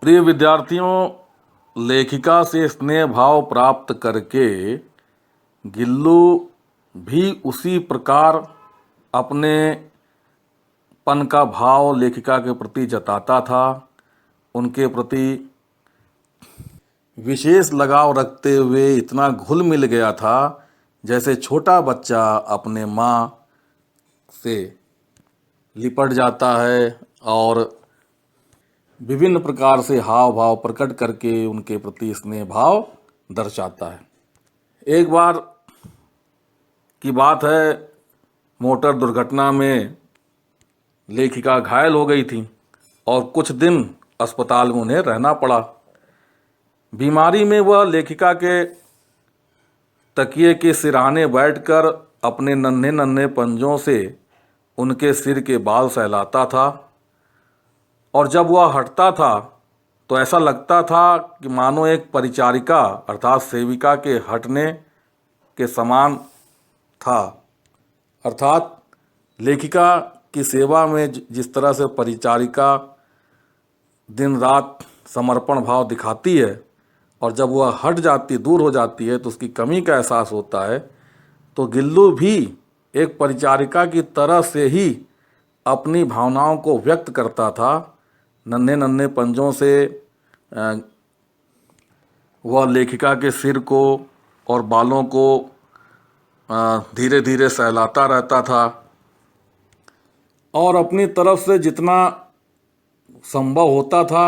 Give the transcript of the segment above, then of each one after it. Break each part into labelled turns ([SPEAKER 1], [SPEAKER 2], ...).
[SPEAKER 1] प्रिय विद्यार्थियों, लेखिका से स्नेह भाव प्राप्त करके गिल्लू भी उसी प्रकार अपने पन का भाव लेखिका के प्रति जताता था। उनके प्रति विशेष लगाव रखते हुए इतना घुल मिल गया था जैसे छोटा बच्चा अपने माँ से लिपट जाता है और विभिन्न प्रकार से हाव भाव प्रकट करके उनके प्रति स्नेह भाव दर्शाता है। एक बार की बात है, मोटर दुर्घटना में लेखिका घायल हो गई थी और कुछ दिन अस्पताल में उन्हें रहना पड़ा। बीमारी में वह लेखिका के तकिए के सिरहाने बैठकर अपने नन्हे नन्हे पंजों से उनके सिर के बाल सहलाता था और जब वह हटता था तो ऐसा लगता था कि मानो एक परिचारिका अर्थात सेविका के हटने के समान था। अर्थात लेखिका की सेवा में जिस तरह से परिचारिका दिन रात समर्पण भाव दिखाती है और जब वह हट जाती, दूर हो जाती है तो उसकी कमी का एहसास होता है, तो गिल्लू भी एक परिचारिका की तरह से ही अपनी भावनाओं को व्यक्त करता था। नन्हे नन्हे पंजों से वह लेखिका के सिर को और बालों को धीरे धीरे सहलाता रहता था और अपनी तरफ से जितना संभव होता था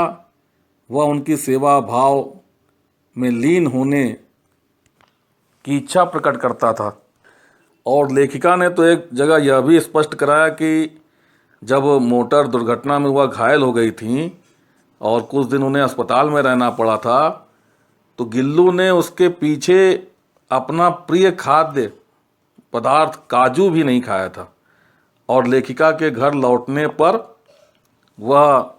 [SPEAKER 1] वह उनकी सेवा भाव में लीन होने की इच्छा प्रकट करता था। और लेखिका ने तो एक जगह यह भी स्पष्ट कराया कि जब मोटर दुर्घटना में वह घायल हो गई थी और कुछ दिन उन्हें अस्पताल में रहना पड़ा था, तो गिल्लू ने उसके पीछे अपना प्रिय खाद्य पदार्थ काजू भी नहीं खाया था और लेखिका के घर लौटने पर वह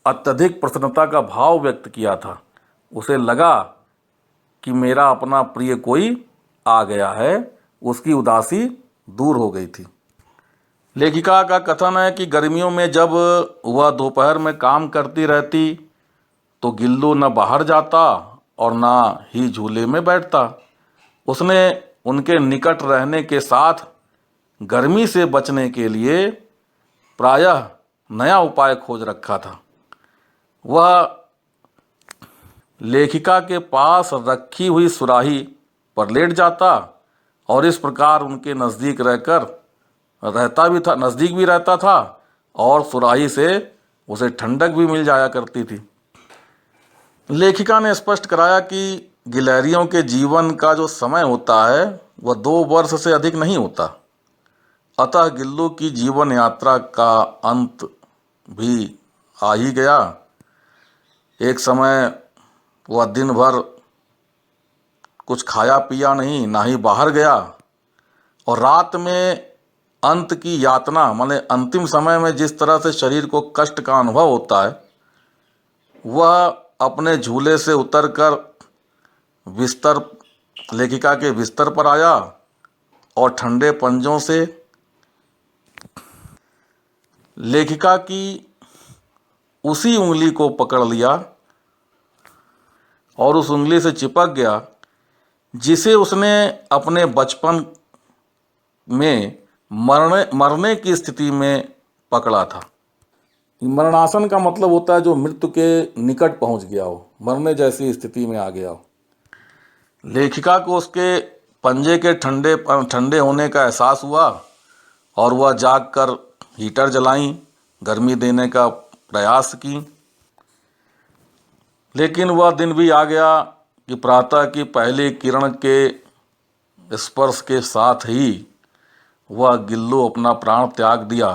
[SPEAKER 1] अत्यधिक प्रसन्नता का भाव व्यक्त किया था। उसे लगा कि मेरा अपना प्रिय कोई आ गया है, उसकी उदासी दूर हो गई थी। लेखिका का कथन है कि गर्मियों में जब वह दोपहर में काम करती रहती तो गिल्लू न बाहर जाता और ना ही झूले में बैठता। उसने उनके निकट रहने के साथ गर्मी से बचने के लिए प्रायः नया उपाय खोज रखा था। वह लेखिका के पास रखी हुई सुराही पर लेट जाता और इस प्रकार उनके नज़दीक नज़दीक भी रहता था और सुराही से उसे ठंडक भी मिल जाया करती थी। लेखिका ने स्पष्ट कराया कि गिलहरियों के जीवन का जो समय होता है वह 2 वर्ष से अधिक नहीं होता। अतः गिल्लू की जीवन यात्रा का अंत भी आ ही गया। एक समय वह दिन भर कुछ खाया पिया नहीं, ना ही बाहर गया और रात में अंत की यातना माने अंतिम समय में जिस तरह से शरीर को कष्ट का अनुभव होता है, वह अपने झूले से उतरकर लेखिका के बिस्तर पर आया और ठंडे पंजों से लेखिका की उसी उंगली को पकड़ लिया और उस उंगली से चिपक गया जिसे उसने अपने बचपन में मरने की स्थिति में पकड़ा था। मरणासन का मतलब होता है जो मृत्यु के निकट पहुंच गया हो, मरने जैसी स्थिति में आ गया हो। लेखिका को उसके पंजे के ठंडे होने का एहसास हुआ और वह जागकर हीटर जलाई, गर्मी देने का प्रयास की। लेकिन वह दिन भी आ गया कि प्रातः की पहली किरण के स्पर्श के साथ ही वह गिल्लू अपना प्राण त्याग दिया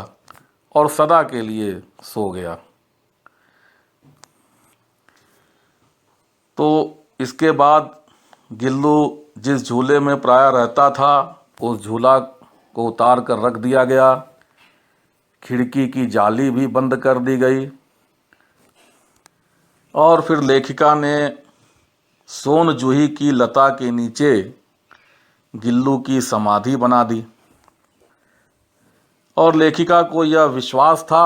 [SPEAKER 1] और सदा के लिए सो गया। तो इसके बाद गिल्लू जिस झूले में प्रायः रहता था उस झूला को उतार कर रख दिया गया। खिड़की की जाली भी बंद कर दी गई और फिर लेखिका ने सोन जूही की लता के नीचे गिल्लू की समाधि बना दी और लेखिका को यह विश्वास था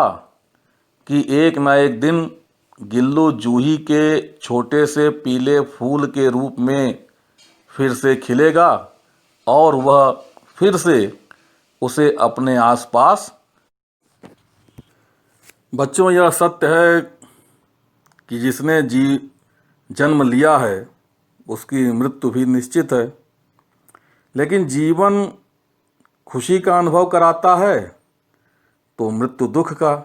[SPEAKER 1] कि एक न एक दिन गिल्लू जूही के छोटे से पीले फूल के रूप में फिर से खिलेगा और वह फिर से उसे अपने आसपास। बच्चों, यह सत्य है कि जिसने जन्म लिया है उसकी मृत्यु भी निश्चित है, लेकिन जीवन खुशी का अनुभव कराता है तो मृत्यु दुख का।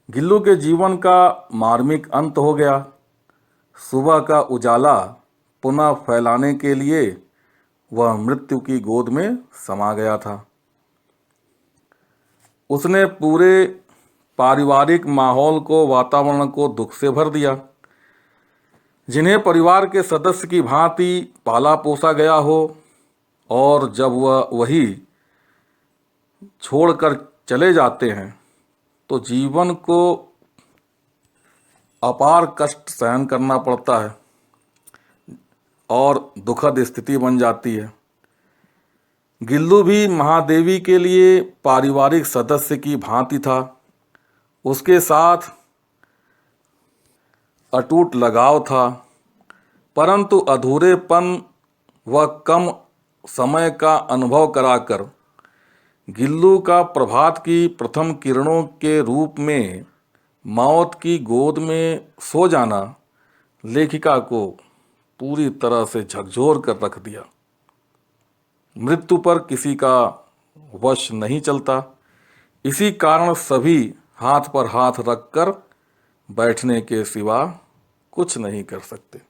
[SPEAKER 1] गिल्लू के जीवन का मार्मिक अंत हो गया। सुबह का उजाला पुनः फैलाने के लिए वह मृत्यु की गोद में समा गया था। उसने पूरे पारिवारिक माहौल को, वातावरण को दुख से भर दिया। जिन्हें परिवार के सदस्य की भांति पाला पोसा गया हो, और जब वह वही छोड़कर चले जाते हैं तो जीवन को अपार कष्ट सहन करना पड़ता है और दुखद स्थिति बन जाती है। गिल्लू भी महादेवी के लिए पारिवारिक सदस्य की भांति था। उसके साथ अटूट लगाव था, परंतु अधूरेपन व कम समय का अनुभव कराकर गिल्लू का प्रभात की प्रथम किरणों के रूप में मौत की गोद में सो जाना लेखिका को पूरी तरह से झकझोर कर रख दिया। मृत्यु पर किसी का वश नहीं चलता, इसी कारण सभी हाथ पर हाथ रखकर बैठने के सिवा कुछ नहीं कर सकते।